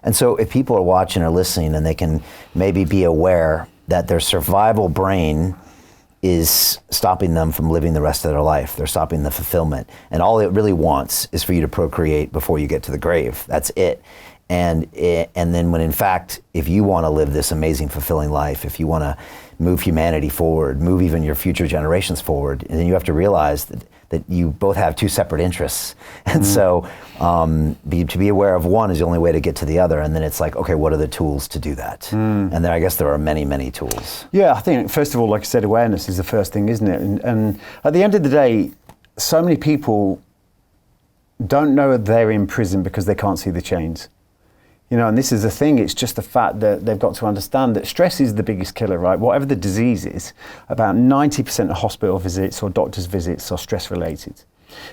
And so if people are watching or listening and they can maybe be aware that their survival brain is stopping them from living the rest of their life. They're stopping the fulfillment. And all it really wants is for you to procreate before you get to the grave. That's it. And then when in fact, if you want to live this amazing, fulfilling life, if you want to move humanity forward, move even your future generations forward, and then you have to realize that you both have two separate interests. And so to be aware of one is the only way to get to the other. And then it's like, okay, what are the tools to do that? And then I guess there are many, many tools. Yeah, I think first of all, like I said, awareness is the first thing, isn't it? And at the end of the day, so many people don't know they're in prison because they can't see the chains. You know, and this is the thing, it's just the fact that they've got to understand that stress is the biggest killer, right? Whatever the disease is, about 90% of hospital visits or doctor's visits are stress related.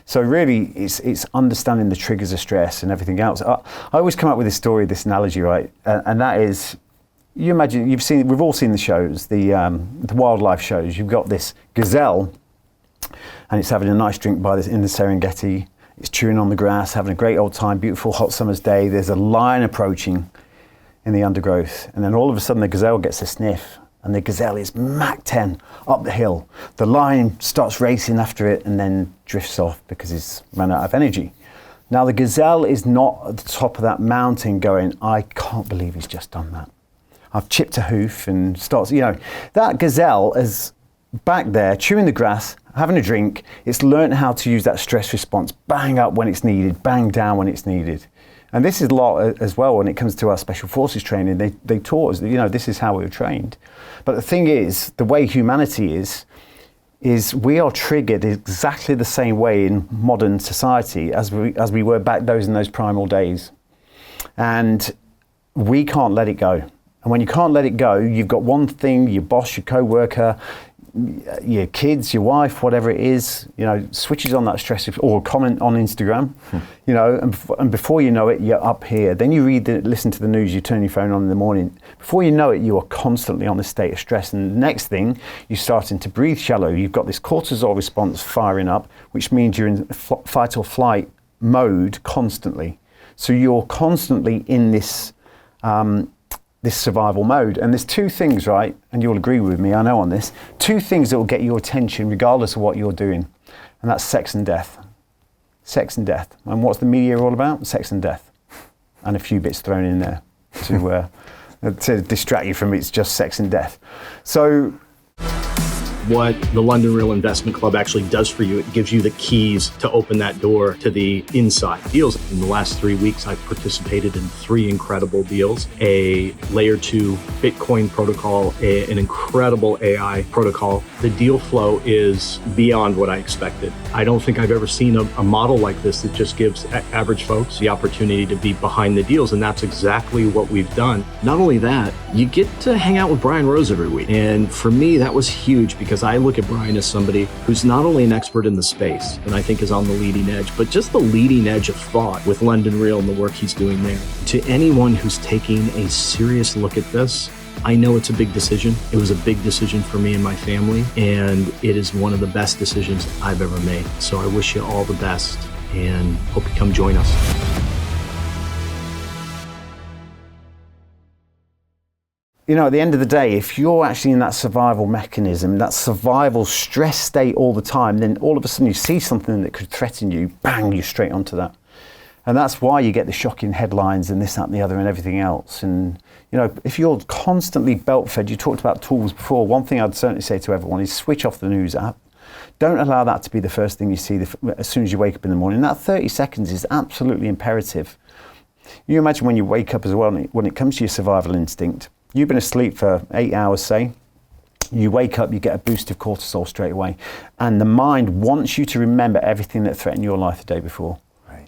So really, it's understanding the triggers of stress and everything else. I always come up with this story, this analogy, right? And that is, you imagine, we've all seen the shows, the wildlife shows. You've got this gazelle, and it's having a nice drink in the Serengeti. It's chewing on the grass, having a great old time, beautiful hot summer's day. There's a lion approaching in the undergrowth. And then all of a sudden the gazelle gets a sniff, and the gazelle is Mach 10 up the hill. The lion starts racing after it and then drifts off because he's run out of energy. Now the gazelle is not at the top of that mountain going, I can't believe he's just done that. I've chipped a hoof, and starts, that gazelle is back there chewing the grass, having a drink. It's learned how to use that stress response, bang up when it's needed, bang down when it's needed. And this is a lot as well when it comes to our special forces training. They taught us that, this is how we were trained. But the thing is, the way humanity is we are triggered exactly the same way in modern society as we were back in those primal days. And we can't let it go. And when you can't let it go, you've got one thing, your boss, your co-worker, your kids, your wife, whatever it is, switches on that stress, or comment on Instagram, and before you know it, you're up here. Then you listen to the news, you turn your phone on in the morning. Before you know it, you are constantly on this state of stress. And the next thing, you're starting to breathe shallow. You've got this cortisol response firing up, which means you're in fight or flight mode constantly. So you're constantly in this survival mode. And there's two things, right? And you'll agree with me, I know on this. Two things that will get your attention regardless of what you're doing. And that's sex and death. Sex and death. And what's the media all about? Sex and death. And a few bits thrown in there to distract you from it's just sex and death. So what the London Real Investment Club actually does for you, it gives you the keys to open that door to the inside deals. In the last 3 weeks, I've participated in 3 incredible deals: a layer 2 Bitcoin protocol, an incredible AI protocol. The deal flow is beyond what I expected. I don't think I've ever seen a model like this that just gives average folks the opportunity to be behind the deals. And that's exactly what we've done. Not only that, you get to hang out with Brian Rose every week. And for me, that was huge, because I look at Brian as somebody who's not only an expert in the space, and I think is on the leading edge, but just the leading edge of thought with London Real and the work he's doing there. To anyone who's taking a serious look at this, I know it's a big decision. It was a big decision for me and my family, and it is one of the best decisions I've ever made. So I wish you all the best, and hope you come join us. At the end of the day, if you're actually in that survival mechanism, that survival stress state all the time, then all of a sudden you see something that could threaten you, bang, you're straight onto that. And that's why you get the shocking headlines and this, that, and the other and everything else. And, if you're constantly belt fed, you talked about tools before, one thing I'd certainly say to everyone is switch off the news app. Don't allow that to be the first thing you see as soon as you wake up in the morning. That 30 seconds is absolutely imperative. You imagine when you wake up as well, when it comes to your survival instinct, you've been asleep for 8 hours, say. You wake up, you get a boost of cortisol straight away. And the mind wants you to remember everything that threatened your life the day before. Right.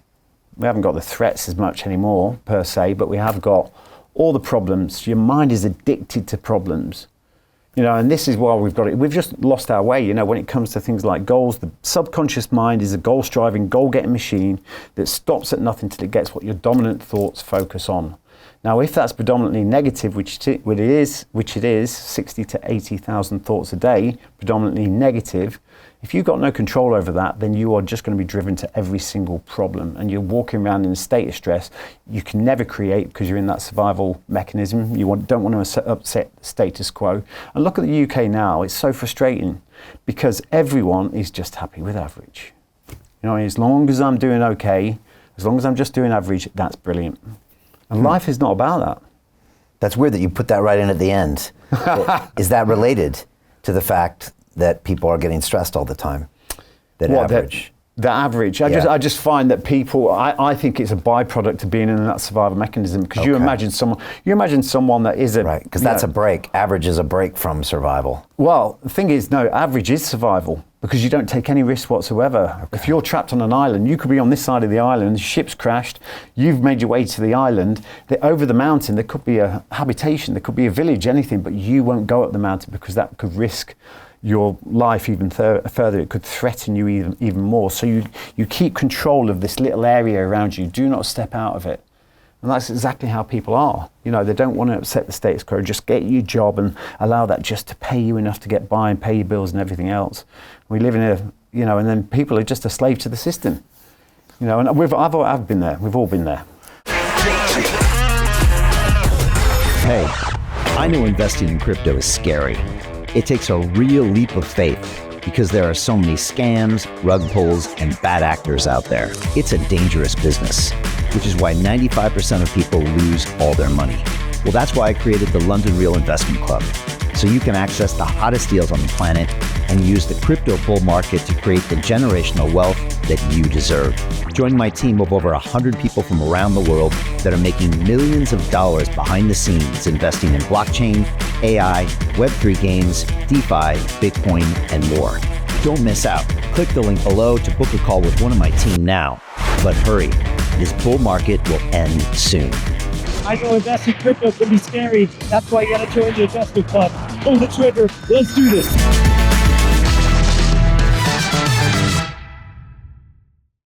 We haven't got the threats as much anymore, per se, but we have got all the problems. Your mind is addicted to problems. And this is why we've got it. We've just lost our way, when it comes to things like goals. The subconscious mind is a goal-striving, goal-getting machine that stops at nothing till it gets what your dominant thoughts focus on. Now, if that's predominantly negative, which it is, 60 to 80,000 thoughts a day, predominantly negative, If you've got no control over that, then you are just going to be driven to every single problem, and you're walking around in a state of stress. You can never create because you're in that survival mechanism. You don't want to upset the status quo. And look at the UK now. It's so frustrating because everyone is just happy with average. You know, as long as I'm doing okay, as long as I'm just doing average, that's brilliant. And life is not about that. That's weird that you put that right in at the end. Is that related to the fact that people are getting stressed all the time? Average? The average. I just find that people, I think it's a byproduct of being in that survival mechanism, because you imagine someone that is a... Right, because that's a break. Average is a break from survival. Well, the thing is, no, average is survival, because you don't take any risks whatsoever. Okay. If you're trapped on an island, you could be on this side of the island, the ship's crashed, you've made your way to the island, over the mountain there could be a habitation, there could be a village, anything, but you won't go up the mountain because that could risk your life even further. It could threaten you even more. So you keep control of this little area around you. Do not step out of it. And that's exactly how people are. You know, they don't want to upset the status quo. Just get your job and allow that just to pay you enough to get by and pay your bills and everything else. We live in and then people are just a slave to the system. You know, and I've been there. We've all been there. Hey, I know investing in crypto is scary. It takes a real leap of faith because there are so many scams, rug pulls, and bad actors out there. It's a dangerous business, which is why 95% of people lose all their money. Well, that's why I created the London Real Investment Club, so you can access the hottest deals on the planet and use the crypto bull market to create the generational wealth that you deserve. Join my team of over 100 people from around the world that are making millions of dollars behind the scenes investing in blockchain, AI, Web3 games, DeFi, Bitcoin, and more. Don't miss out. Click the link below to book a call with one of my team now. But hurry, this bull market will end soon. I know investing crypto can be scary. That's why you gotta join the investment club. Pull the trigger. Let's do this.